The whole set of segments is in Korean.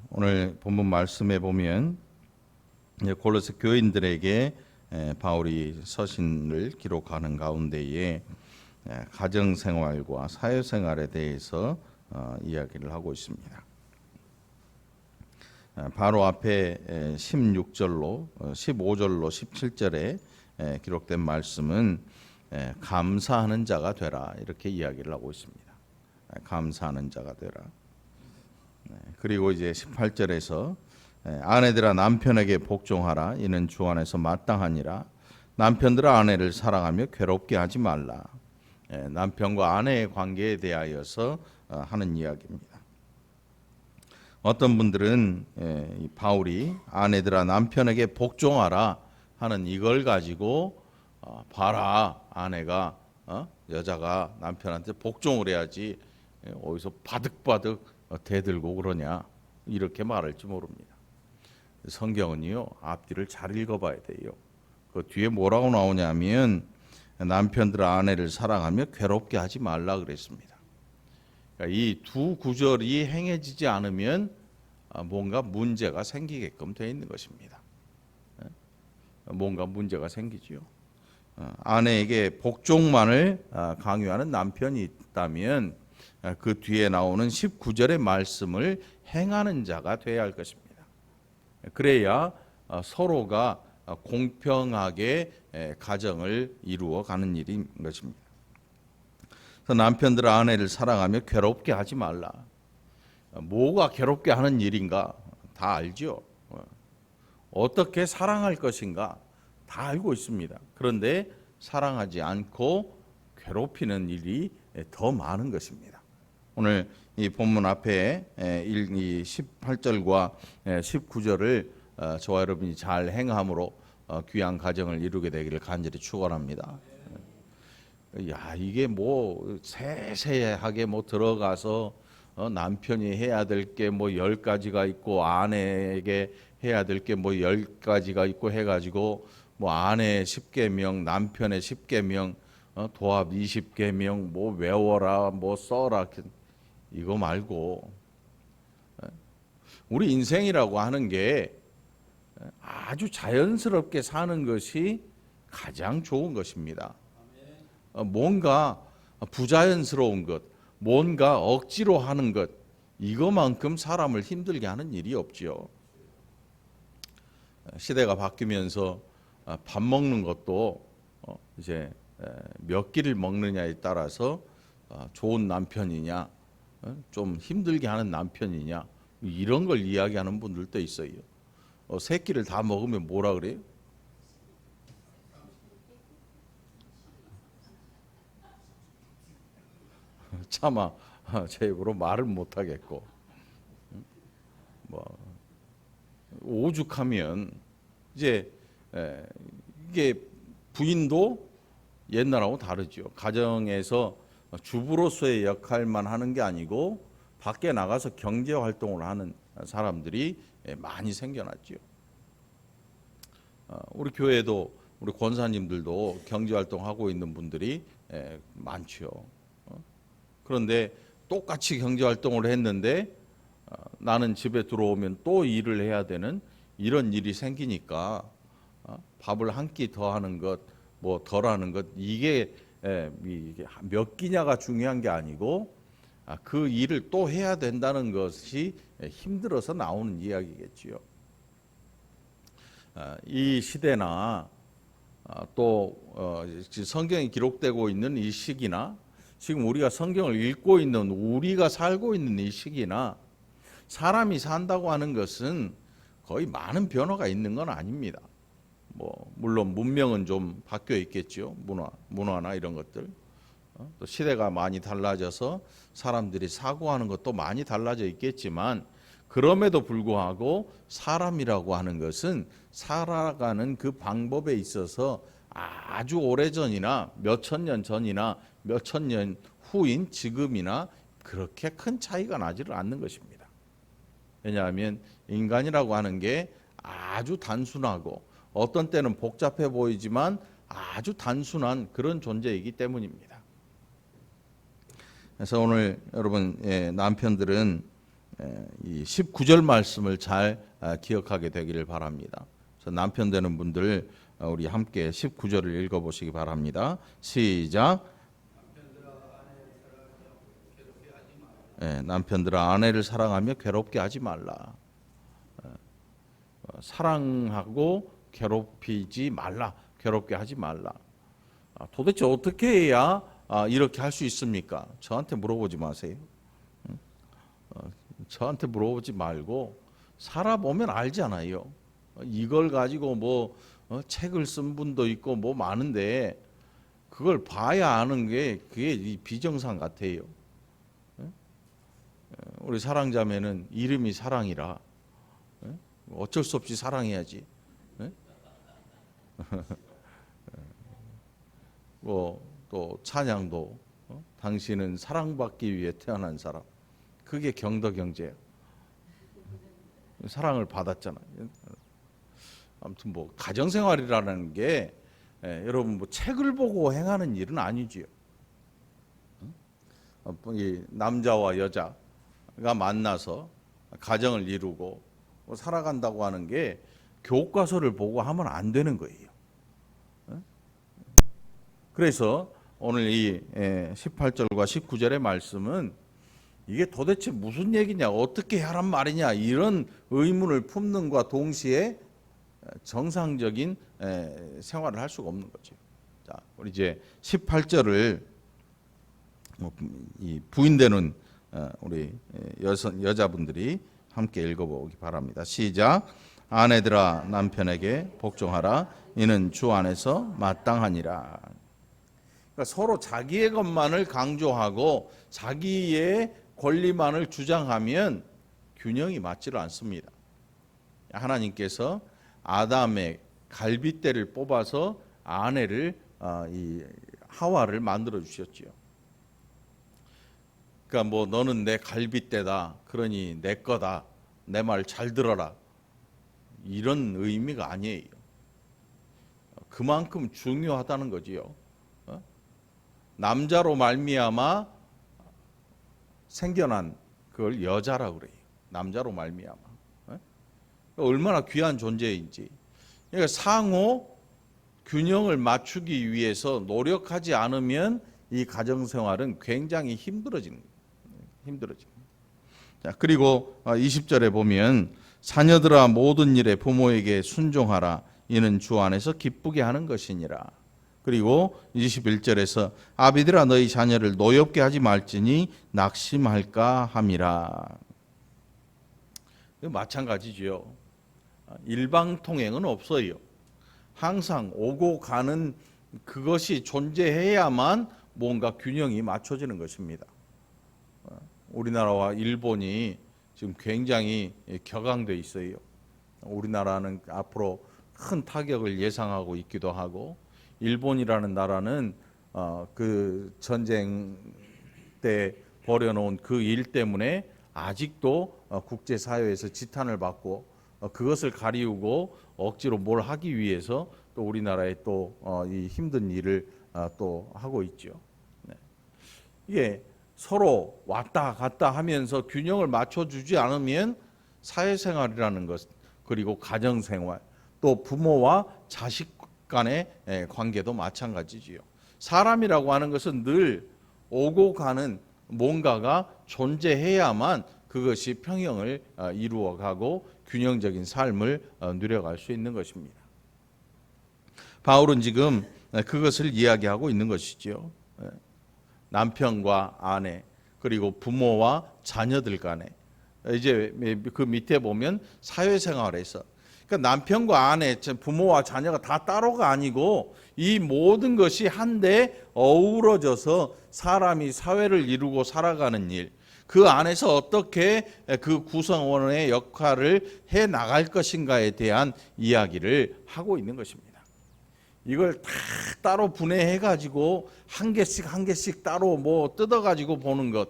오늘 본문 말씀에 보면 골로새 교인들에게 바울이 서신을 기록하는 가운데에 가정 생활과 사회 생활에 대해서 이야기를 하고 있습니다. 바로 앞에 16절로 15절로 17절에 기록된 말씀은 감사하는 자가 되라 이렇게 이야기를 하고 있습니다. 감사하는 자가 되라. 그리고 이제 18절에서 아내들아 남편에게 복종하라 이는 주 안에서 마땅하니라. 남편들아 아내를 사랑하며 괴롭게 하지 말라. 남편과 아내의 관계에 대하여서 하는 이야기입니다. 어떤 분들은 바울이 아내들아 남편에게 복종하라 하는 이걸 가지고 봐라 아내가 여자가 남편한테 복종을 해야지 어디서 바득바득 대들고 그러냐 이렇게 말할지 모릅니다. 성경은요 앞뒤를 잘 읽어봐야 돼요. 그 뒤에 뭐라고 나오냐면 남편들 아내를 사랑하며 괴롭게 하지 말라 그랬습니다. 그러니까 이 두 구절이 행해지지 않으면 뭔가 문제가 생기게끔 되어 있는 것입니다. 뭔가 문제가 생기지요. 아내에게 복종만을 강요하는 남편이 있다면 그 뒤에 나오는 19절의 말씀을 행하는 자가 되어야 할 것입니다. 그래야 서로가 공평하게 가정을 이루어 가는 일인 것입니다. 그래서 남편들 아내를 사랑하며 괴롭게 하지 말라. 뭐가 괴롭게 하는 일인가 다 알죠. 어떻게 사랑할 것인가 다 알고 있습니다. 그런데 사랑하지 않고 괴롭히는 일이 더 많은 것입니다. 오늘 이 본문 앞에 18절과 19절을 저와 여러분이 잘 행함으로 귀한 가정을 이루게 되기를 간절히 축원합니다. 야 이게 뭐 세세하게 뭐 들어가서 남편이 해야 될 게 뭐 10가지가 있고 아내에게 해야 될 게 뭐 10가지가 있고 해가지고 뭐 아내 10계명 남편의 10계명 도합 20계명 뭐 외워라 뭐 써라 이거 말고 우리 인생이라고 하는 게 아주 자연스럽게 사는 것이 가장 좋은 것입니다. 뭔가 부자연스러운 것, 뭔가 억지로 하는 것, 이거만큼 사람을 힘들게 하는 일이 없지요. 시대가 바뀌면서 밥 먹는 것도 이제 몇 끼를 먹느냐에 따라서 좋은 남편이냐, 좀 힘들게 하는 남편이냐, 이런 걸 이야기하는 분들도 있어요. 세 끼를 다 먹으면 뭐라 그래요? 차마 제 입으로 말을 못 하겠고 뭐 오죽하면 이제 이게 부인도 옛날하고 다르죠. 가정에서 주부로서의 역할만 하는 게 아니고 밖에 나가서 경제 활동을 하는 사람들이 많이 생겨났죠. 우리 교회도 우리 권사님들도 경제 활동하고 있는 분들이 많죠. 그런데 똑같이 경제 활동을 했는데 나는 집에 들어오면 또 일을 해야 되는 이런 일이 생기니까 밥을 한 끼 더 하는 것, 뭐 덜 하는 것 이게 몇 끼냐가 중요한 게 아니고 그 일을 또 해야 된다는 것이 힘들어서 나오는 이야기겠지요. 이 시대나 또 성경이 기록되고 있는 이 시기나 지금 우리가 성경을 읽고 있는 우리가 살고 있는 이 시기나 사람이 산다고 하는 것은 거의 많은 변화가 있는 건 아닙니다. 뭐 물론 문명은 좀 바뀌어 있겠죠. 문화나 이런 것들. 또 시대가 많이 달라져서 사람들이 사고하는 것도 많이 달라져 있겠지만 그럼에도 불구하고 사람이라고 하는 것은 살아가는 그 방법에 있어서 아주 오래전이나 몇천 년 전이나 몇천 년 후인 지금이나 그렇게 큰 차이가 나지를 않는 것입니다. 왜냐하면 인간이라고 하는 게 아주 단순하고 어떤 때는 복잡해 보이지만 아주 단순한 그런 존재이기 때문입니다. 그래서 오늘 여러분 남편들은 이 19절 말씀을 잘 기억하게 되기를 바랍니다. 그래서 남편 되는 분들 우리 함께 19절을 읽어보시기 바랍니다. 시작. 남편들아 아내를 사랑하며 괴롭게 하지 말라. 사랑하고 괴롭히지 말라. 괴롭게 하지 말라. 도대체 어떻게 해야 이렇게 할 수 있습니까? 저한테 물어보지 마세요. 저한테 물어보지 말고 살아보면 알잖아요. 이걸 가지고 뭐 책을 쓴 분도 있고 뭐 많은데 그걸 봐야 아는 게 그게 이 비정상 같아요. 우리 사랑자매는 이름이 사랑이라 어쩔 수 없이 사랑해야지. 뭐 또 찬양도 당신은 사랑받기 위해 태어난 사람. 그게 경덕경제예요. 사랑을 받았잖아요. 아무튼 뭐 가정생활이라는 게 여러분 뭐 책을 보고 행하는 일은 아니지요. 이 남자와 여자가 만나서 가정을 이루고 살아간다고 하는 게 교과서를 보고 하면 안 되는 거예요. 그래서 오늘 이 18절과 19절의 말씀은 이게 도대체 무슨 얘기냐, 어떻게 하란 말이냐 이런 의문을 품는과 동시에 정상적인 생활을 할 수가 없는 거죠. 자, 우리 이제 18절을 이 부인되는 우리 여자분들이 함께 읽어보기 바랍니다. 시작. 아내들아 남편에게 복종하라. 이는 주 안에서 마땅하니라. 그러니까 서로 자기의 것만을 강조하고 자기의 권리만을 주장하면 균형이 맞지를 않습니다. 하나님께서 아담의 갈빗대를 뽑아서 아내를 이 하와를 만들어 주셨지요. 그러니까 뭐 너는 내 갈빗대다. 그러니 내 거다. 내 말 잘 들어라. 이런 의미가 아니에요. 그만큼 중요하다는 거지요. 남자로 말미암아 생겨난 그걸 여자라고 그래요. 남자로 말미암아. 얼마나 귀한 존재인지. 그러니까 상호 균형을 맞추기 위해서 노력하지 않으면 이 가정생활은 굉장히 힘들어지는 거예요. 자, 그리고 20절에 보면 자녀들아 모든 일에 부모에게 순종하라. 이는 주 안에서 기쁘게 하는 것이니라. 그리고 21절에서 아비들아 너희 자녀를 노엽게 하지 말지니 낙심할까 함이라. 마찬가지죠. 일방통행은 없어요. 항상 오고 가는 그것이 존재해야만 뭔가 균형이 맞춰지는 것입니다. 우리나라와 일본이 지금 굉장히 격앙돼 있어요. 우리나라는 앞으로 큰 타격을 예상하고 있기도 하고 일본이라는 나라는 그 전쟁 때 벌여놓은 그 일 때문에 아직도 국제사회에서 지탄을 받고 그것을 가리우고 억지로 뭘 하기 위해서 또 우리나라에 또 이 힘든 일을 또 하고 있죠. 이게 서로 왔다 갔다 하면서 균형을 맞춰주지 않으면 사회생활이라는 것 그리고 가정생활 또 부모와 자식 간의 관계도 마찬가지지요. 사람이라고 하는 것은 늘 오고 가는 뭔가가 존재해야만 그것이 평형을 이루어가고 균형적인 삶을 누려갈 수 있는 것입니다. 바울은 지금 그것을 이야기하고 있는 것이지요. 남편과 아내 그리고 부모와 자녀들 간에 이제 그 밑에 보면 사회생활에서 그러니까 남편과 아내, 부모와 자녀가 다 따로가 아니고 이 모든 것이 한데 어우러져서 사람이 사회를 이루고 살아가는 일, 그 안에서 어떻게 그 구성원의 역할을 해 나갈 것인가에 대한 이야기를 하고 있는 것입니다. 이걸 다 따로 분해해 가지고 한 개씩 따로 뭐 뜯어 가지고 보는 것,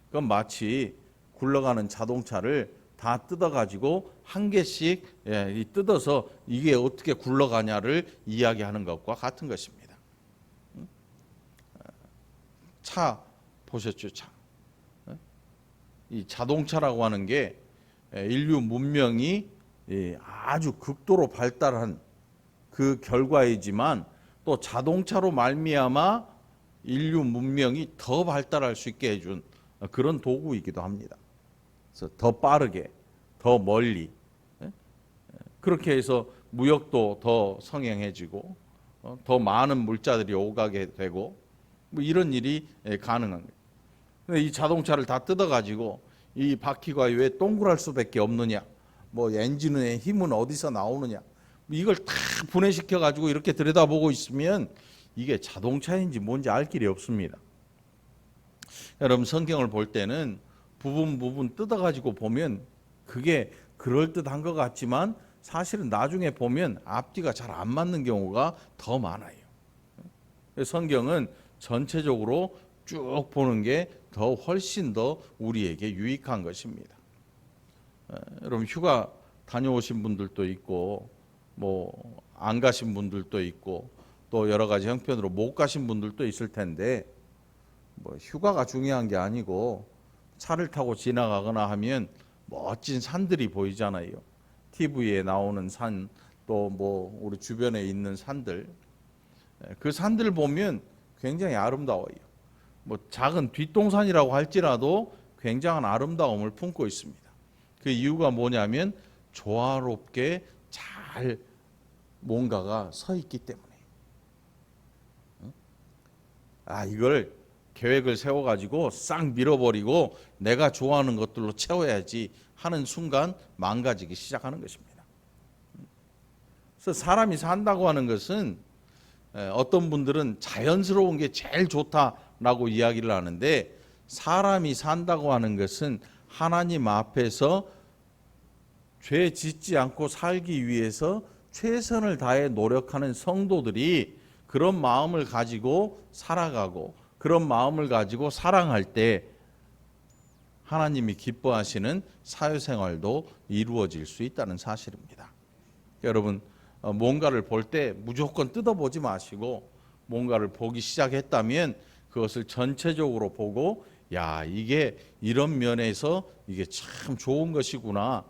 그건 마치 굴러가는 자동차를 다 뜯어가지고 한 개씩 뜯어서 이게 어떻게 굴러가냐를 이야기하는 것과 같은 것입니다. 차 보셨죠? 차. 이 자동차라고 하는 게 인류 문명이 아주 극도로 발달한 그 결과이지만 또 자동차로 말미암아 인류 문명이 더 발달할 수 있게 해준 그런 도구이기도 합니다. 그래서 더 빠르게, 더 멀리 그렇게 해서 무역도 더 성행해지고 더 많은 물자들이 오가게 되고 뭐 이런 일이 가능한 거예요. 근데 이 자동차를 다 뜯어가지고 이 바퀴가 왜 동그랄 수밖에 없느냐, 뭐 엔진의 힘은 어디서 나오느냐, 이걸 다 분해시켜 가지고 이렇게 들여다보고 있으면 이게 자동차인지 뭔지 알 길이 없습니다. 여러분 성경을 볼 때는 부분 뜯어가지고 보면 그게 그럴듯한 것 같지만 사실은 나중에 보면 앞뒤가 잘 안 맞는 경우가 더 많아요. 성경은 전체적으로 쭉 보는 게 더 훨씬 더 우리에게 유익한 것입니다. 여러분 휴가 다녀오신 분들도 있고 뭐 안 가신 분들도 있고 또 여러 가지 형편으로 못 가신 분들도 있을 텐데 뭐 휴가가 중요한 게 아니고 차를 타고 지나가거나 하면 멋진 산들이 보이잖아요. TV에 나오는 산, 또 뭐 우리 주변에 있는 산들, 그 산들 보면 굉장히 아름다워요. 뭐 작은 뒷동산이라고 할지라도 굉장한 아름다움을 품고 있습니다. 그 이유가 뭐냐면 조화롭게 잘 뭔가가 서 있기 때문에. 이걸 계획을 세워가지고 싹 밀어버리고 내가 좋아하는 것들로 채워야지 하는 순간 망가지기 시작하는 것입니다. 그래서 사람이 산다고 하는 것은 어떤 분들은 자연스러운 게 제일 좋다라고 이야기를 하는데 사람이 산다고 하는 것은 하나님 앞에서 죄 짓지 않고 살기 위해서 최선을 다해 노력하는 성도들이 그런 마음을 가지고 살아가고 그런 마음을 가지고 사랑할 때 하나님이 기뻐하시는 사회생활도 이루어질 수 있다는 사실입니다. 여러분 뭔가를 볼 때 무조건 뜯어보지 마시고 뭔가를 보기 시작했다면 그것을 전체적으로 보고 야 이게 이런 면에서 이게 참 좋은 것이구나,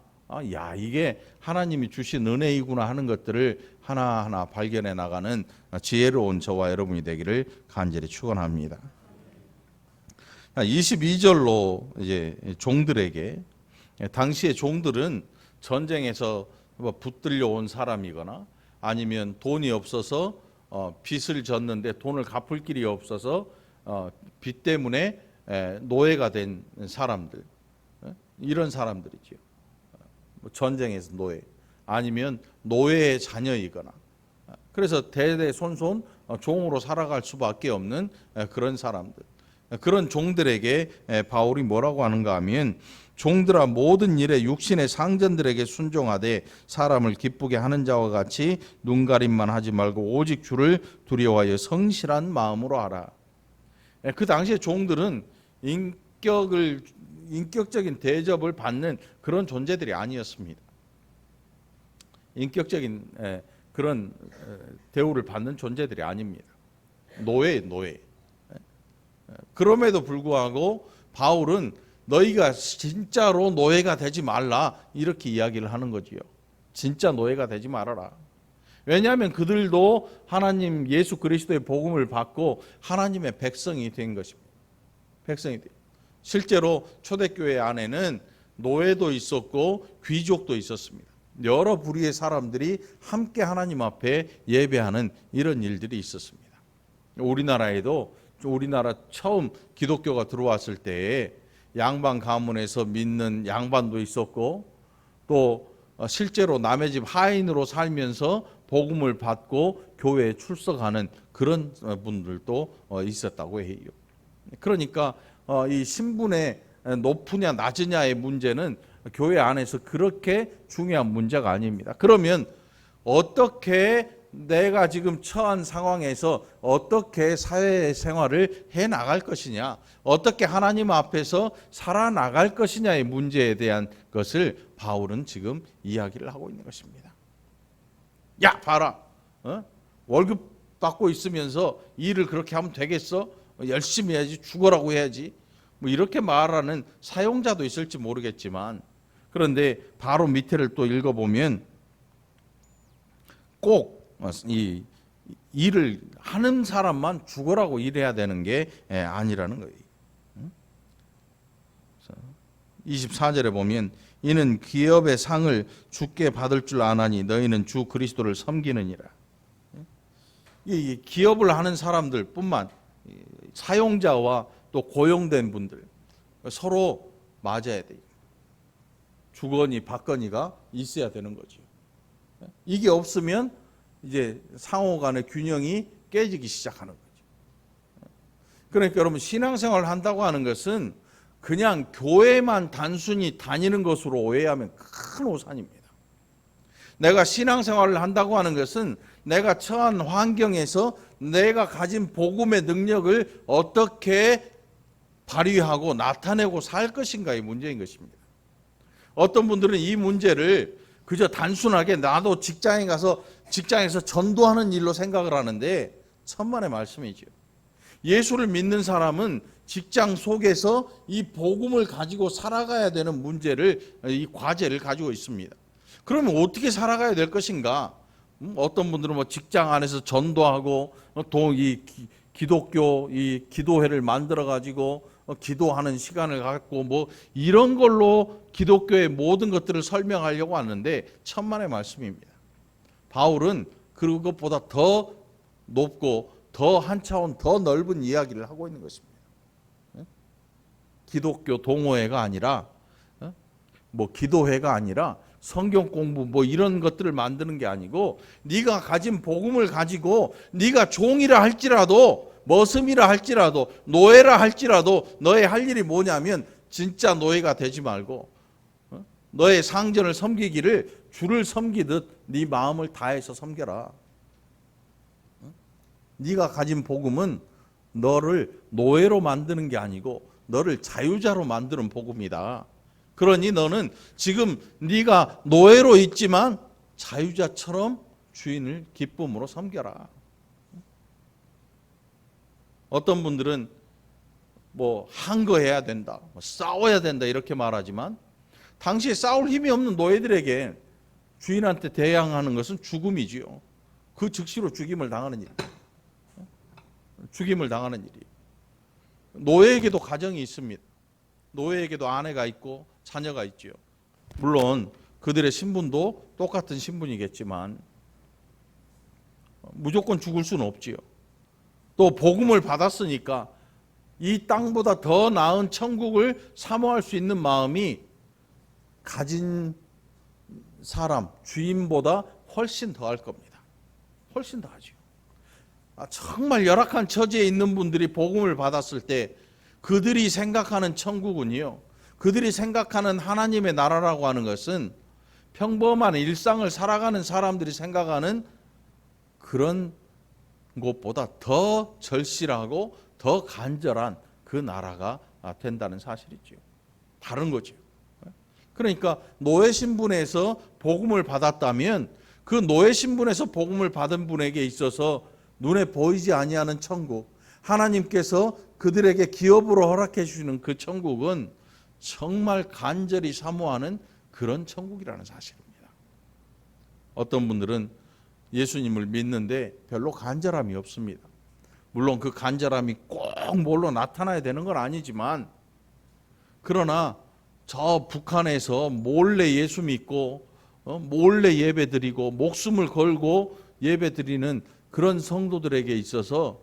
야 이게 하나님이 주신 은혜이구나 하는 것들을 하나하나 발견해 나가는 지혜로운 저와 여러분이 되기를 간절히 축원합니다. 22절로 이제 종들에게, 당시의 종들은 전쟁에서 붙들려 온 사람이거나 아니면 돈이 없어서 빚을 졌는데 돈을 갚을 길이 없어서 빚 때문에 노예가 된 사람들, 이런 사람들이죠. 전쟁에서 노예, 아니면 노예의 자녀이거나, 그래서 대대손손 종으로 살아갈 수밖에 없는 그런 사람들, 그런 종들에게 바울이 뭐라고 하는가 하면 종들아 모든 일에 육신의 상전들에게 순종하되 사람을 기쁘게 하는 자와 같이 눈가림만 하지 말고 오직 주를 두려워하여 성실한 마음으로 하라. 그 당시에 종들은 인격적인 대접을 받는 그런 존재들이 아니었습니다. 인격적인 그런 대우를 받는 존재들이 아닙니다. 노예. 그럼에도 불구하고 바울은 너희가 진짜로 노예가 되지 말라 이렇게 이야기를 하는 거지요. 진짜 노예가 되지 말아라. 왜냐하면 그들도 하나님 예수 그리스도의 복음을 받고 하나님의 백성이 된 것입니다. 백성이 돼. 실제로 초대교회 안에는 노예도 있었고 귀족도 있었습니다. 여러 부류의 사람들이 함께 하나님 앞에 예배하는 이런 일들이 있었습니다. 우리나라에도 우리나라 처음 기독교가 들어왔을 때에 양반 가문에서 믿는 양반도 있었고 또 실제로 남의 집 하인으로 살면서 복음을 받고 교회에 출석하는 그런 분들도 있었다고 해요. 그러니까 이 신분의 높으냐 낮으냐의 문제는 교회 안에서 그렇게 중요한 문제가 아닙니다. 그러면 어떻게 내가 지금 처한 상황에서 어떻게 사회생활을 해나갈 것이냐, 어떻게 하나님 앞에서 살아나갈 것이냐의 문제에 대한 것을 바울은 지금 이야기를 하고 있는 것입니다. 야 봐라, 월급 받고 있으면서 일을 그렇게 하면 되겠어? 열심히 해야지, 죽어라고 해야지, 뭐 이렇게 말하는 사용자도 있을지 모르겠지만, 그런데 바로 밑에를 또 읽어보면 꼭 이 일을 하는 사람만 죽으라고 일해야 되는 게 아니라는 거예요. 24절에 보면 이는 기업의 상을 주께 받을 줄 아나니 너희는 주 그리스도를 섬기느니라. 이 기업을 하는 사람들 뿐만, 사용자와 또 고용된 분들 서로 맞아야 돼요. 주거니 받거니가 있어야 되는 거죠. 이게 없으면 이제 상호 간의 균형이 깨지기 시작하는 거죠. 그러니까 여러분, 신앙생활을 한다고 하는 것은 그냥 교회만 단순히 다니는 것으로 오해하면 큰 오산입니다. 내가 신앙생활을 한다고 하는 것은 내가 처한 환경에서 내가 가진 복음의 능력을 어떻게 발휘하고 나타내고 살 것인가의 문제인 것입니다. 어떤 분들은 이 문제를 그저 단순하게 나도 직장에 가서 직장에서 전도하는 일로 생각을 하는데 천만의 말씀이죠. 예수를 믿는 사람은 직장 속에서 이 복음을 가지고 살아가야 되는 문제를, 이 과제를 가지고 있습니다. 그러면 어떻게 살아가야 될 것인가? 어떤 분들은 뭐 직장 안에서 전도하고 또 이 기독교 이 기도회를 만들어 가지고 기도하는 시간을 갖고 뭐 이런 걸로 기독교의 모든 것들을 설명하려고 하는데 천만의 말씀입니다. 바울은 그것보다 더 높고 더 한 차원 더 넓은 이야기를 하고 있는 것입니다. 기독교 동호회가 아니라 뭐 기도회가 아니라 성경 공부 뭐 이런 것들을 만드는 게 아니고, 네가 가진 복음을 가지고 네가 종이라 할지라도 머슴이라 할지라도 노예라 할지라도 너의 할 일이 뭐냐면 진짜 노예가 되지 말고 너의 상전을 섬기기를 주를 섬기듯 네 마음을 다해서 섬겨라. 네가 가진 복음은 너를 노예로 만드는 게 아니고 너를 자유자로 만드는 복음이다. 그러니 너는 지금 네가 노예로 있지만 자유자처럼 주인을 기쁨으로 섬겨라. 어떤 분들은 뭐 항거해야 된다, 뭐 싸워야 된다 이렇게 말하지만 당시에 싸울 힘이 없는 노예들에게 주인한테 대항하는 것은 죽음이지요. 그 즉시로 죽임을 당하는 일. 죽임을 당하는 일이. 노예에게도 가정이 있습니다. 노예에게도 아내가 있고 자녀가 있지요. 물론 그들의 신분도 똑같은 신분이겠지만 무조건 죽을 수는 없지요. 또 복음을 받았으니까 이 땅보다 더 나은 천국을 사모할 수 있는 마음이 가진 사람, 주인보다 훨씬 더할 겁니다. 훨씬 더하죠. 정말 열악한 처지에 있는 분들이 복음을 받았을 때 그들이 생각하는 천국은요, 그들이 생각하는 하나님의 나라라고 하는 것은 평범한 일상을 살아가는 사람들이 생각하는 그런 곳보다 더 절실하고 더 간절한 그 나라가 된다는 사실이죠. 다른 거죠. 그러니까 노예 신분에서 복음을 받았다면 그 노예 신분에서 복음을 받은 분에게 있어서 눈에 보이지 아니하는 천국, 하나님께서 그들에게 기업으로 허락해 주시는 그 천국은 정말 간절히 사모하는 그런 천국이라는 사실입니다. 어떤 분들은 예수님을 믿는데 별로 간절함이 없습니다. 물론 그 간절함이 꼭 뭘로 나타나야 되는 건 아니지만, 그러나 저 북한에서 몰래 예수 믿고 몰래 예배 드리고 목숨을 걸고 예배 드리는 그런 성도들에게 있어서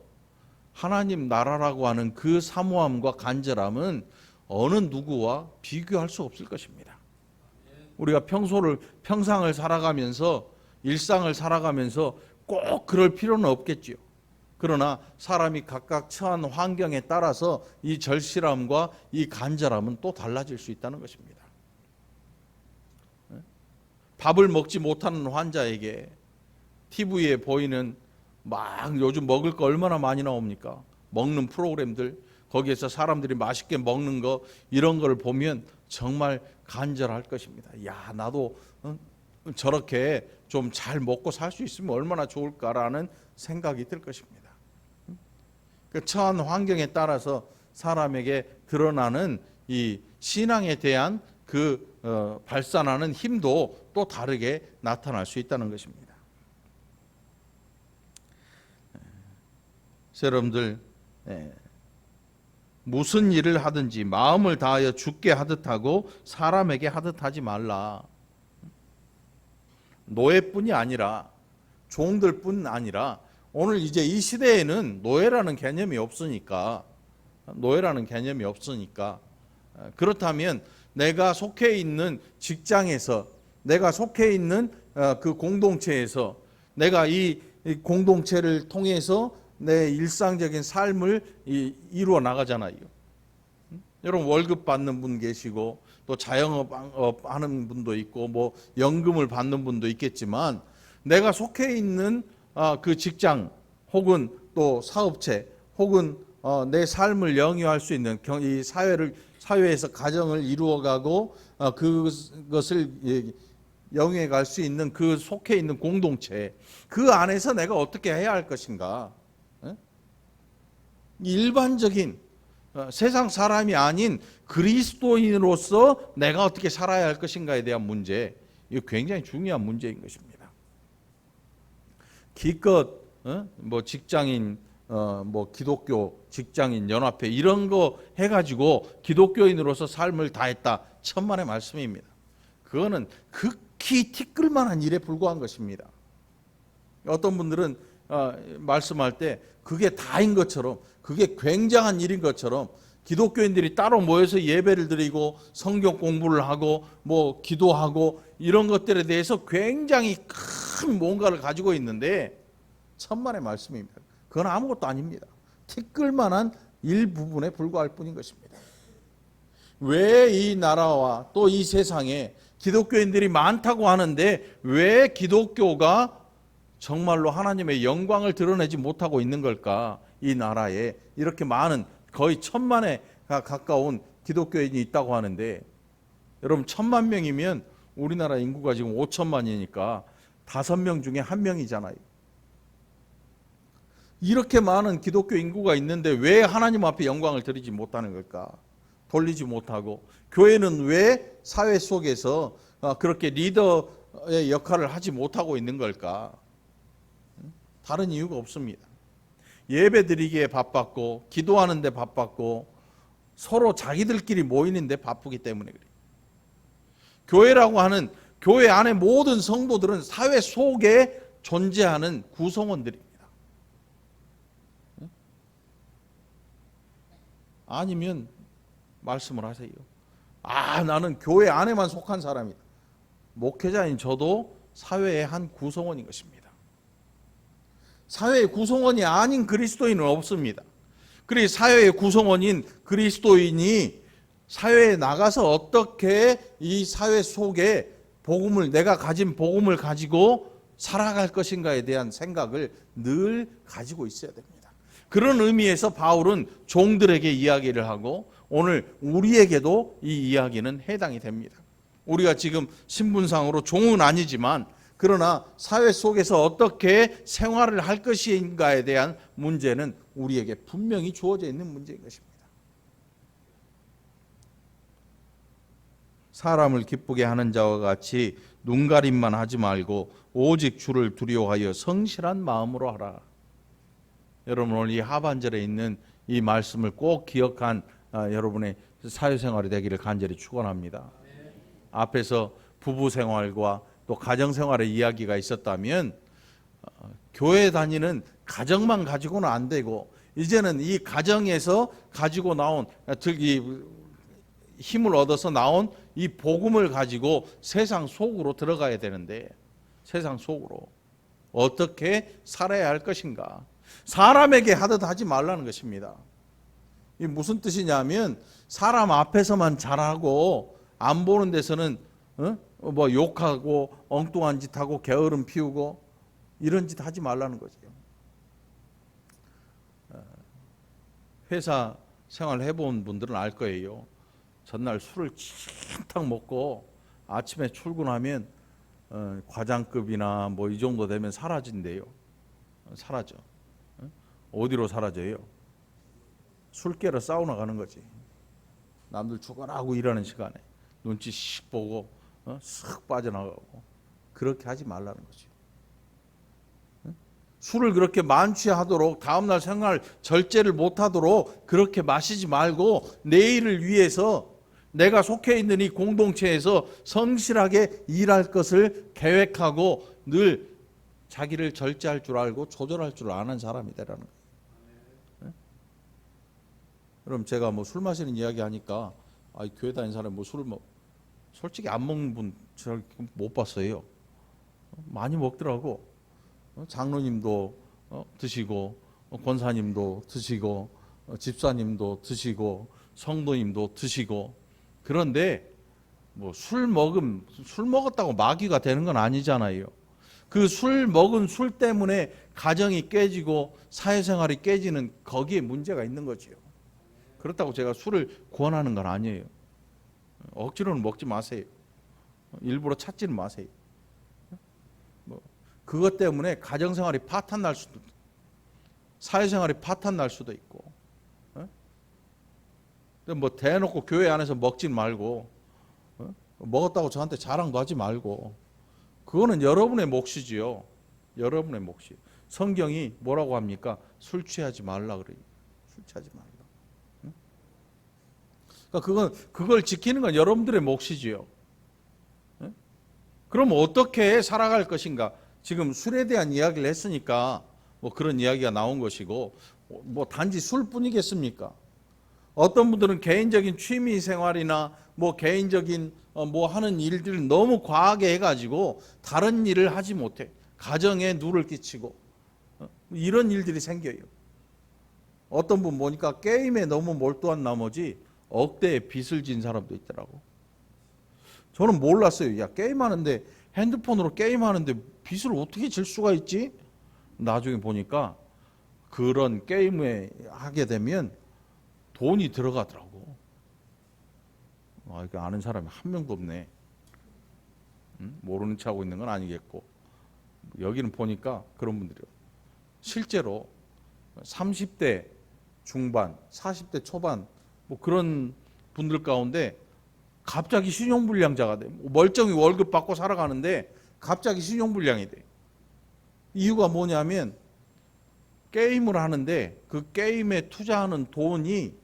하나님 나라라고 하는 그 사모함과 간절함은 어느 누구와 비교할 수 없을 것입니다. 우리가 평상을 살아가면서 일상을 살아가면서 꼭 그럴 필요는 없겠지요. 그러나 사람이 각각 처한 환경에 따라서 이 절실함과 이 간절함은 또 달라질 수 있다는 것입니다. 밥을 먹지 못하는 환자에게 TV에 보이는 막 요즘 먹을 거 얼마나 많이 나옵니까? 먹는 프로그램들, 거기에서 사람들이 맛있게 먹는 거 이런 걸 보면 정말 간절할 것입니다. 야, 나도 저렇게 좀 잘 먹고 살 수 있으면 얼마나 좋을까라는 생각이 들 것입니다. 그 처한 환경에 따라서 사람에게 드러나는 이 신앙에 대한 그 발산하는 힘도 또 다르게 나타날 수 있다는 것입니다. 여러분들, 무슨 일을 하든지 마음을 다하여 주께 하듯 하고 사람에게 하듯 하지 말라. 노예뿐이 아니라, 종들뿐 아니라, 오늘 이제 이 시대에는 노예라는 개념이 없으니까, 그렇다면 내가 속해 있는 직장에서, 내가 속해 있는 그 공동체에서, 내가 이 공동체를 통해서 내 일상적인 삶을 이루어 나가잖아요. 여러분, 월급 받는 분 계시고 또 자영업 하는 분도 있고 뭐 연금을 받는 분도 있겠지만, 내가 속해 있는 그 직장 혹은 또 사업체 혹은 내 삶을 영위할 수 있는 이 사회에서 가정을 이루어가고 그것을 영위해 갈 수 있는 그 속해 있는 공동체, 그 안에서 내가 어떻게 해야 할 것인가? 일반적인 세상 사람이 아닌 그리스도인으로서 내가 어떻게 살아야 할 것인가에 대한 문제, 이거 굉장히 중요한 문제인 것입니다. 기껏 뭐 직장인, 뭐 기독교 직장인 연합회 이런 거 해가지고 기독교인으로서 삶을 다했다, 천만의 말씀입니다. 그거는 극히 티끌만한 일에 불과한 것입니다. 어떤 분들은 말씀할 때 그게 다인 것처럼, 그게 굉장한 일인 것처럼, 기독교인들이 따로 모여서 예배를 드리고 성경 공부를 하고 뭐 기도하고 이런 것들에 대해서 굉장히 큰 뭔가를 가지고 있는데, 천만의 말씀입니다. 그건 아무것도 아닙니다. 티끌만한 일부분에 불과할 뿐인 것입니다. 왜 이 나라와 또 이 세상에 기독교인들이 많다고 하는데 왜 기독교가 정말로 하나님의 영광을 드러내지 못하고 있는 걸까? 이 나라에 이렇게 많은, 거의 1000만에 가까운 기독교인이 있다고 하는데, 여러분 1000만 명이면 우리나라 인구가 지금 5천만이니까 5명 중에 1명이잖아요. 이렇게 많은 기독교 인구가 있는데 왜 하나님 앞에 영광을 드리지 못하는 걸까? 돌리지 못하고, 교회는 왜 사회 속에서 그렇게 리더의 역할을 하지 못하고 있는 걸까? 다른 이유가 없습니다. 예배 드리기에 바빴고 기도하는데 바빴고 서로 자기들끼리 모이는데 바쁘기 때문에 그래요. 교회라고 하는, 교회 안에 모든 성도들은 사회 속에 존재하는 구성원들입니다. 아니면 말씀을 하세요. 나는 교회 안에만 속한 사람이다. 목회자인 저도 사회의 한 구성원인 것입니다. 사회의 구성원이 아닌 그리스도인은 없습니다. 그래서 사회의 구성원인 그리스도인이 사회에 나가서 어떻게 이 사회 속에 복음을, 내가 가진 복음을 가지고 살아갈 것인가에 대한 생각을 늘 가지고 있어야 됩니다. 그런 의미에서 바울은 종들에게 이야기를 하고 오늘 우리에게도 이 이야기는 해당이 됩니다. 우리가 지금 신분상으로 종은 아니지만, 그러나 사회 속에서 어떻게 생활을 할 것인가에 대한 문제는 우리에게 분명히 주어져 있는 문제인 것입니다. 사람을 기쁘게 하는 자와 같이 눈가림만 하지 말고 오직 주를 두려워하여 성실한 마음으로 하라. 여러분, 오늘 이 하반절에 있는 이 말씀을 꼭 기억한 여러분의 사회생활이 되기를 간절히 축원합니다. 앞에서 부부생활과 또 가정생활의 이야기가 있었다면, 교회 다니는 가정만 가지고는 안 되고 이제는 이 가정에서 가지고 나온, 특히 힘을 얻어서 나온 이 복음을 가지고 세상 속으로 들어가야 되는데, 세상 속으로 어떻게 살아야 할 것인가? 사람에게 하듯 하지 말라는 것입니다. 이 무슨 뜻이냐면, 사람 앞에서만 잘하고 안 보는 데서는 뭐 욕하고 엉뚱한 짓 하고 게으름 피우고 이런 짓 하지 말라는 거죠. 회사 생활 해본 분들은 알 거예요. 전날 술을 칭탕 먹고 아침에 출근하면 과장급이나 뭐 이 정도 되면 사라진대요. 사라져. 어디로 사라져요? 술 깨러 사우나 가는 거지. 남들 죽어라고 일하는 시간에 눈치 씩 보고 쓱 빠져나가고 그렇게 하지 말라는 거지. 술을 그렇게 만취하도록 다음날 생활 절제를 못하도록 그렇게 마시지 말고 내일을 위해서 내가 속해 있는 이 공동체에서 성실하게 일할 것을 계획하고 늘 자기를 절제할 줄 알고 조절할 줄 아는 사람이 되라는 거예요. 그럼 제가 뭐 술 마시는 이야기 하니까 교회 다니는 사람이 뭐 술을 솔직히 안 먹는 분 잘 못 봤어요. 많이 먹더라고. 장로님도 드시고 권사님도 드시고 집사님도 드시고 성도님도 드시고. 그런데 뭐 술 먹었다고 마귀가 되는 건 아니잖아요. 그 술 먹은 술 때문에 가정이 깨지고 사회생활이 깨지는 거기에 문제가 있는 거지요. 그렇다고 제가 술을 권하는 건 아니에요. 억지로는 먹지 마세요. 일부러 찾지는 마세요. 그것 때문에 가정생활이 파탄 날 수도 있고 사회생활이 파탄 날 수도 있고. 뭐 대놓고 교회 안에서 먹지 말고 먹었다고 저한테 자랑도 하지 말고. 그거는 여러분의 몫이지요. 여러분의 몫이. 성경이 뭐라고 합니까? 술 취하지 말라 그래요. 술 취하지 말라. 그러니까 그걸 지키는 건 여러분들의 몫이지요. 그럼 어떻게 살아갈 것인가? 지금 술에 대한 이야기를 했으니까 뭐 그런 이야기가 나온 것이고, 뭐 단지 술뿐이겠습니까? 어떤 분들은 개인적인 취미 생활이나 뭐 개인적인 뭐 하는 일들을 너무 과하게 해가지고 다른 일을 하지 못해. 가정에 누를 끼치고 이런 일들이 생겨요. 어떤 분 보니까 게임에 너무 몰두한 나머지 억대의 빚을 진 사람도 있더라고. 저는 몰랐어요. 야, 게임하는데 핸드폰으로 게임하는데 빚을 어떻게 질 수가 있지? 나중에 보니까 그런 게임에 하게 되면 돈이 들어가더라고. 이거 아는 사람이 한 명도 없네. 모르는 체 하고 있는 건 아니겠고. 여기는 보니까 그런 분들이요. 실제로 30대 중반, 40대 초반 뭐 그런 분들 가운데 갑자기 신용불량자가 돼. 멀쩡히 월급 받고 살아가는데 갑자기 신용불량이 돼. 이유가 뭐냐면 게임을 하는데 그 게임에 투자하는 돈이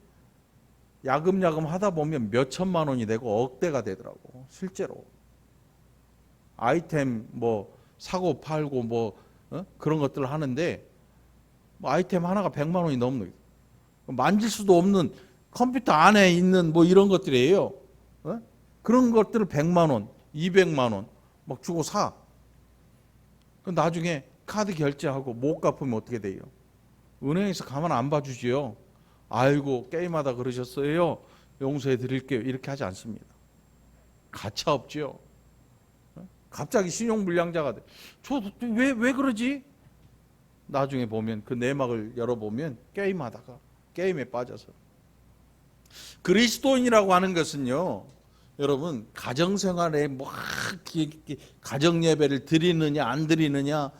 야금야금 하다 보면 몇 천만 원이 되고 억대가 되더라고. 실제로. 아이템 뭐 사고 팔고 뭐 그런 것들을 하는데 뭐 아이템 하나가 100만 원이 넘는 거예요. 만질 수도 없는 컴퓨터 안에 있는 뭐 이런 것들이에요. 그런 것들을 100만 원, 200만 원 막 주고 사. 나중에 카드 결제하고 못 갚으면 어떻게 돼요? 은행에서 가만 안 봐주지요. 아이고 게임하다 그러셨어요. 용서해 드릴게요. 이렇게 하지 않습니다. 가차 없지요. 갑자기 신용불량자가 돼. 왜 그러지? 나중에 보면 그 내막을 열어보면 게임하다가 게임에 빠져서. 그리스도인이라고 하는 것은요, 여러분 가정생활에 뭐 가정 예배를 드리느냐 안 드리느냐,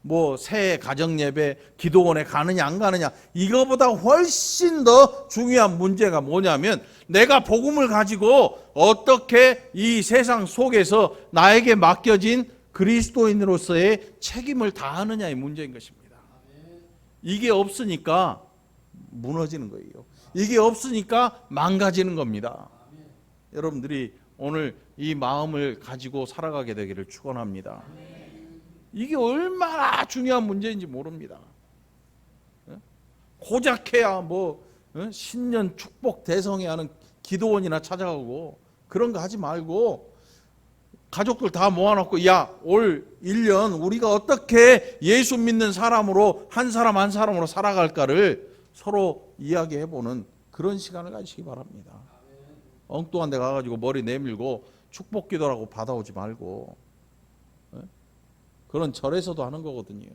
뭐 새 가정 예배 기도원에 가느냐 안 가느냐, 이거보다 훨씬 더 중요한 문제가 뭐냐면 내가 복음을 가지고 어떻게 이 세상 속에서 나에게 맡겨진 그리스도인으로서의 책임을 다하느냐의 문제인 것입니다. 이게 없으니까 무너지는 거예요. 이게 없으니까 망가지는 겁니다. 여러분들이 오늘 이 마음을 가지고 살아가게 되기를 축원합니다. 이게 얼마나 중요한 문제인지 모릅니다. 고작해야 뭐 신년 축복 대성회 하는 기도원이나 찾아가고 그런 거 하지 말고 가족들 다 모아놓고 올 1년 우리가 어떻게 예수 믿는 사람으로 한 사람 한 사람으로 살아갈까를 서로 이야기해보는 그런 시간을 가지시기 바랍니다. 엉뚱한 데 가가지고 머리 내밀고 축복 기도라고 받아오지 말고. 그런 절에서도 하는 거거든요.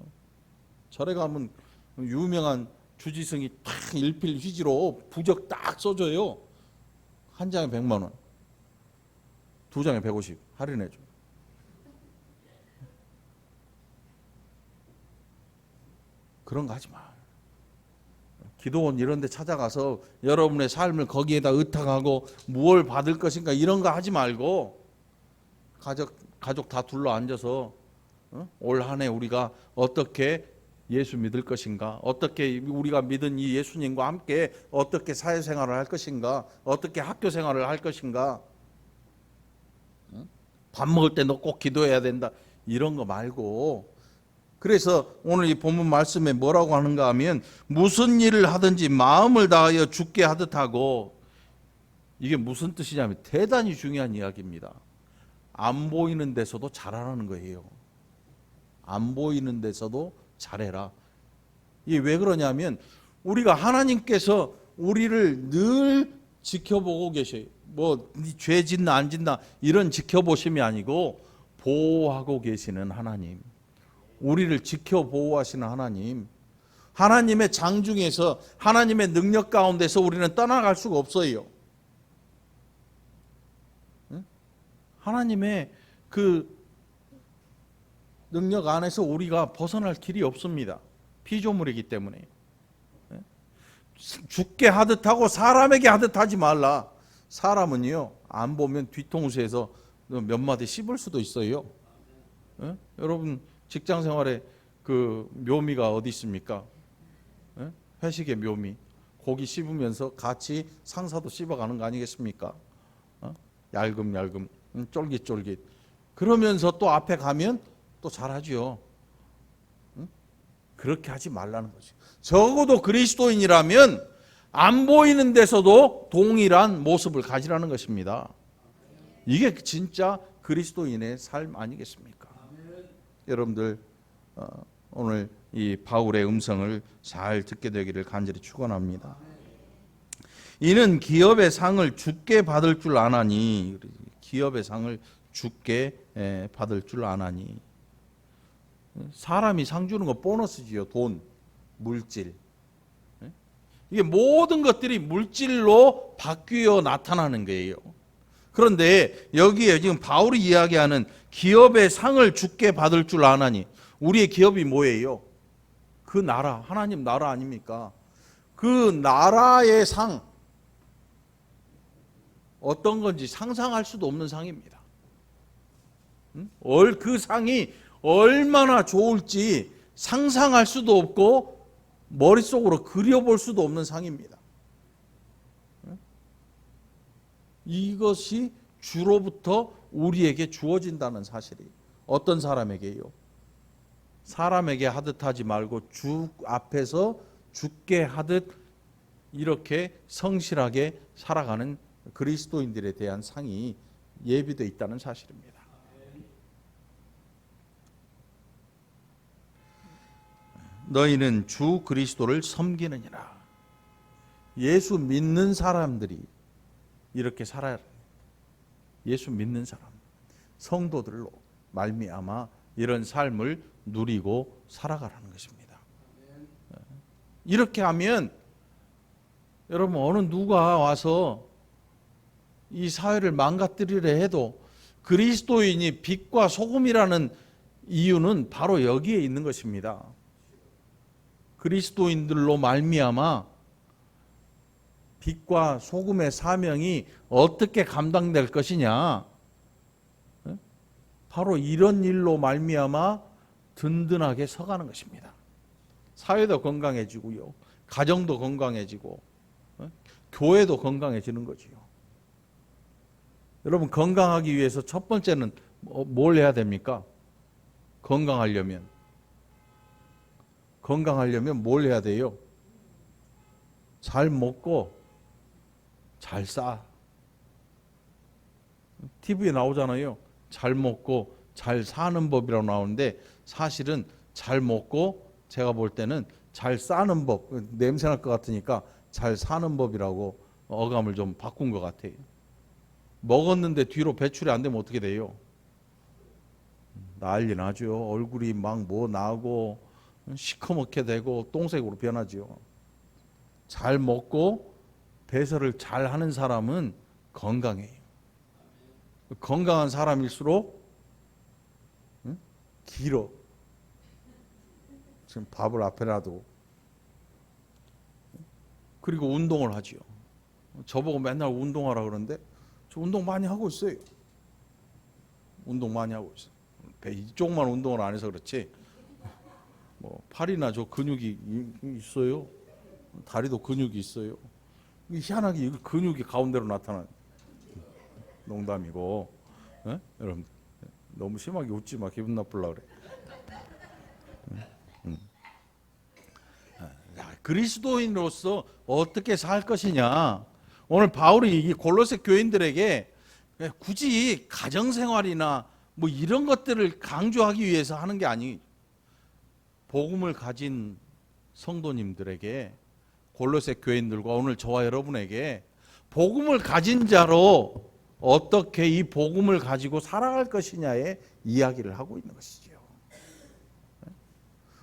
절에 가면 유명한 주지승이 딱 일필 휘지로 부적 딱 써줘요. 한 장에 100만 원, 두 장에 150 할인해줘. 그런 거 하지 마. 기도원 이런 데 찾아가서 여러분의 삶을 거기에다 의탁하고 무엇을 받을 것인가 이런 거 하지 말고 가족 다 둘러 앉아서 올 한 해 우리가 어떻게 예수 믿을 것인가, 어떻게 우리가 믿은 이 예수님과 함께 어떻게 사회생활을 할 것인가, 어떻게 학교 생활을 할 것인가, 밥 먹을 때 너 꼭 기도해야 된다 이런 거 말고, 그래서 오늘 이 본문 말씀에 뭐라고 하는가 하면 무슨 일을 하든지 마음을 다하여 주께 하듯 하고, 이게 무슨 뜻이냐면 대단히 중요한 이야기입니다. 안 보이는 데서도 잘하라는 거예요. 안 보이는 데서도 잘해라. 이게 왜 그러냐면 우리가 하나님께서 우리를 늘 지켜보고 계셔요. 뭐 죄 짓나 안 짓나 이런 지켜보심이 아니고 보호하고 계시는 하나님, 우리를 지켜보호하시는 하나님, 하나님의 장중에서 하나님의 능력 가운데서 우리는 떠나갈 수가 없어요. 하나님의 그 능력 안에서 우리가 벗어날 길이 없습니다. 피조물이기 때문에. 죽게 하듯 하고 사람에게 하듯 하지 말라. 사람은요, 안 보면 뒤통수에서 몇 마디 씹을 수도 있어요. 여러분 직장 생활에 그 묘미가 어디 있습니까? 회식의 묘미. 고기 씹으면서 같이 상사도 씹어가는 거 아니겠습니까? 얄금얄금, 쫄깃쫄깃. 그러면서 또 앞에 가면 또 잘하죠. 그렇게 하지 말라는 거죠. 적어도 그리스도인이라면 안 보이는 데서도 동일한 모습을 가지라는 것입니다. 이게 진짜 그리스도인의 삶 아니겠습니까? 여러분들 오늘 이 바울의 음성을 잘 듣게 되기를 간절히 축원합니다. 이는 기업의 상을 주께 받을 줄 아나니, 기업의 상을 주께 받을 줄 아나니. 사람이 상 주는 거 보너스지요. 돈, 물질. 이게 모든 것들이 물질로 바뀌어 나타나는 거예요. 그런데 여기에 지금 바울이 이야기하는 기업의 상을 주께 받을 줄 아나니, 우리의 기업이 뭐예요? 그 나라, 하나님 나라 아닙니까? 그 나라의 상, 어떤 건지 상상할 수도 없는 상입니다. 그 상이 얼마나 좋을지 상상할 수도 없고 머릿속으로 그려볼 수도 없는 상입니다. 이것이 주로부터 우리에게 주어진다는 사실이, 어떤 사람에게요? 사람에게 하듯 하지 말고 주 앞에서 주께 하듯 이렇게 성실하게 살아가는 그리스도인들에 대한 상이 예비되어 있다는 사실입니다. 너희는 주 그리스도를 섬기느니라. 예수 믿는 사람들이 이렇게 살아야 해요. 예수 믿는 사람, 성도들로 말미암아 이런 삶을 누리고 살아가라는 것입니다. 이렇게 하면 여러분 어느 누가 와서 이 사회를 망가뜨리려 해도 그리스도인이 빛과 소금이라는 이유는 바로 여기에 있는 것입니다. 그리스도인들로 말미암아 빛과 소금의 사명이 어떻게 감당될 것이냐, 바로 이런 일로 말미암아 든든하게 서가는 것입니다. 사회도 건강해지고요, 가정도 건강해지고, 교회도 건강해지는 거지요. 여러분 건강하기 위해서 첫 번째는 뭘 해야 됩니까? 건강하려면 뭘 해야 돼요? 잘 먹고 잘 싸. TV에 나오잖아요. 잘 먹고 잘 사는 법이라고 나오는데, 사실은 잘 먹고 제가 볼 때는 잘 싸는 법, 냄새 날 것 같으니까 잘 사는 법이라고 어감을 좀 바꾼 것 같아요. 먹었는데 뒤로 배출이 안 되면 어떻게 돼요? 난리 나죠. 얼굴이 막 뭐 나고 시커멓게 되고 똥색으로 변하죠. 잘 먹고 배설을 잘 하는 사람은 건강해요. 건강한 사람일수록 길어. 지금 밥을 앞에 놔두고 그리고 운동을 하지요. 저보고 맨날 운동하라 그러는데 저 운동 많이 하고 있어요. 운동 많이 하고 있어요. 배 이쪽만 운동을 안 해서 그렇지 뭐 팔이나 저 근육이 있어요. 다리도 근육이 있어요. 희한하게 근육이 가운데로 나타나는. 농담이고, 여러분 너무 심하게 웃지 마. 기분 나쁘려고 그래. 그리스도인으로서 어떻게 살 것이냐. 오늘 바울이 이 골로새 교인들에게 굳이 가정생활이나 뭐 이런 것들을 강조하기 위해서 하는 게 아니, 복음을 가진 성도님들에게, 골로새 교인들과 오늘 저와 여러분에게 복음을 가진 자로 어떻게 이 복음을 가지고 살아갈 것이냐의 이야기를 하고 있는 것이죠.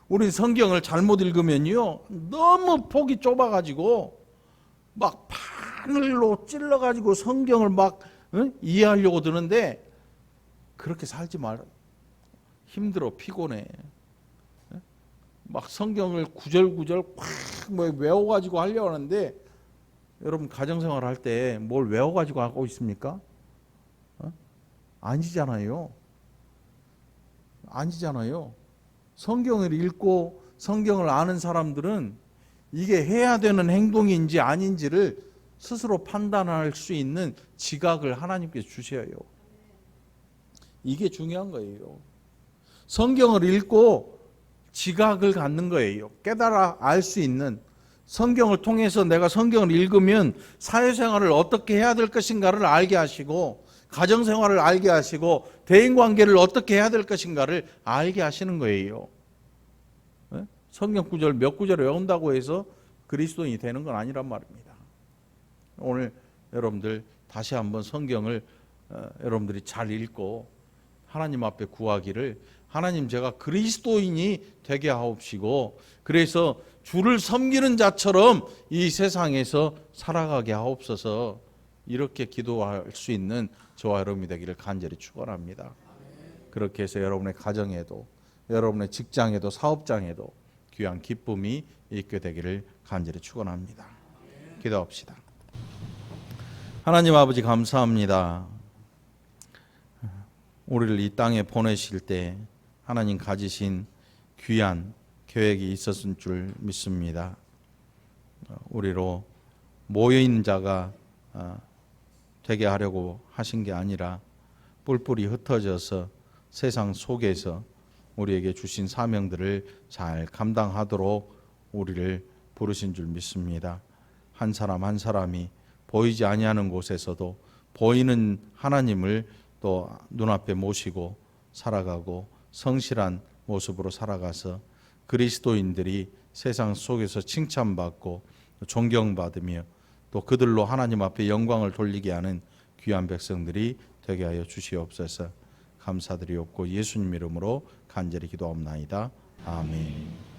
우리 성경을 잘못 읽으면요, 너무 폭이 좁아가지고 막 바늘로 찔러가지고 성경을 막 이해하려고 드는데 그렇게 살지 말아. 힘들어, 피곤해. 막 성경을 구절구절 막 외워가지고 하려고 하는데, 여러분 가정생활 할 때 뭘 외워가지고 하고 있습니까? 아니잖아요. 아니잖아요. 성경을 읽고 성경을 아는 사람들은 이게 해야 되는 행동인지 아닌지를 스스로 판단할 수 있는 지각을 하나님께서 주셔요. 이게 중요한 거예요. 성경을 읽고 지각을 갖는 거예요. 깨달아 알 수 있는, 성경을 통해서 내가 성경을 읽으면 사회생활을 어떻게 해야 될 것인가를 알게 하시고, 가정생활을 알게 하시고, 대인관계를 어떻게 해야 될 것인가를 알게 하시는 거예요. 성경 구절 몇 구절을 외운다고 해서 그리스도인이 되는 건 아니란 말입니다. 오늘 여러분들 다시 한번 성경을 여러분들이 잘 읽고 하나님 앞에 구하기를, 하나님 제가 그리스도인이 되게 하옵시고, 그래서 주를 섬기는 자처럼 이 세상에서 살아가게 하옵소서, 이렇게 기도할 수 있는 저와 여러분이 되기를 간절히 축원합니다. 그렇게 해서 여러분의 가정에도, 여러분의 직장에도, 사업장에도 귀한 기쁨이 있게 되기를 간절히 축원합니다. 기도합시다. 하나님 아버지 감사합니다. 우리를 이 땅에 보내실 때 하나님 가지신 귀한 계획이 있었을 줄 믿습니다. 우리로 모여있는 자가 되게 하려고 하신 게 아니라 뿔뿔이 흩어져서 세상 속에서 우리에게 주신 사명들을 잘 감당하도록 우리를 부르신 줄 믿습니다. 한 사람 한 사람이 보이지 아니하는 곳에서도 보이는 하나님을 또 눈앞에 모시고 살아가고 성실한 모습으로 살아가서 그리스도인들이 세상 속에서 칭찬받고 존경받으며 또 그들로 하나님 앞에 영광을 돌리게 하는 귀한 백성들이 되게 하여 주시옵소서. 감사드리옵고 예수님 이름으로 간절히 기도하옵나이다. 아멘.